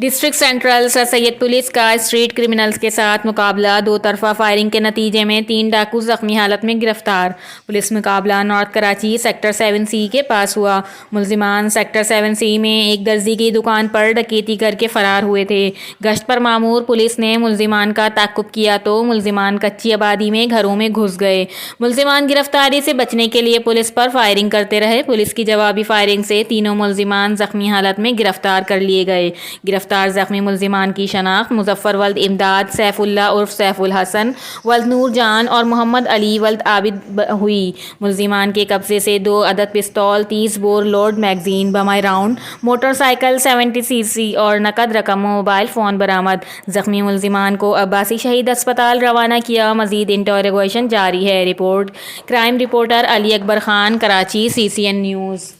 District central سر سید police کا street criminals کے ساتھ مقابلہ، دو طرفہ فائرنگ کے نتیجے میں 3 ڈاکو زخمی حالت میں گرفتار۔ پولیس مقابلہ نارتھ کراچی سیکٹر 7C کے پاس ہوا۔ ملزمان سیکٹر 7C میں ایک درزی کی دکان پر ڈکیتی کر کے فرار ہوئے تھے۔ گشت پر مامور پولیس نے ملزمان کا تعاقب کیا تو ملزمان کچی آبادی میں گھروں میں گھس گئے۔ ملزمان گرفتاری سے بچنے کے لیے پولیس پر فائرنگ کرتے رہے۔ پولیس کی جوابی فائرنگ سے تینوں ملزمان زخمی حالت میں گرفتار کر لیے گئے۔ گرفتار زخمی ملزمان کی شناخت مظفر ولد امداد، سیف اللہ عرف سیف الحسن ولد نور جان اور محمد علی ولد عابد ہوئی۔ ملزمان کے قبضے سے 2 عدد پستول، 30 بور لوڈ میگزین، بمائی راؤنڈ، موٹر سائیکل 70cc اور نقد رقم موبائل فون برآمد۔ زخمی ملزمان کو عباسی شہید اسپتال روانہ کیا۔ مزید انٹروگیشن جاری ہے۔ رپورٹ کرائم رپورٹر علی اکبر خان، کراچی، CCN نیوز۔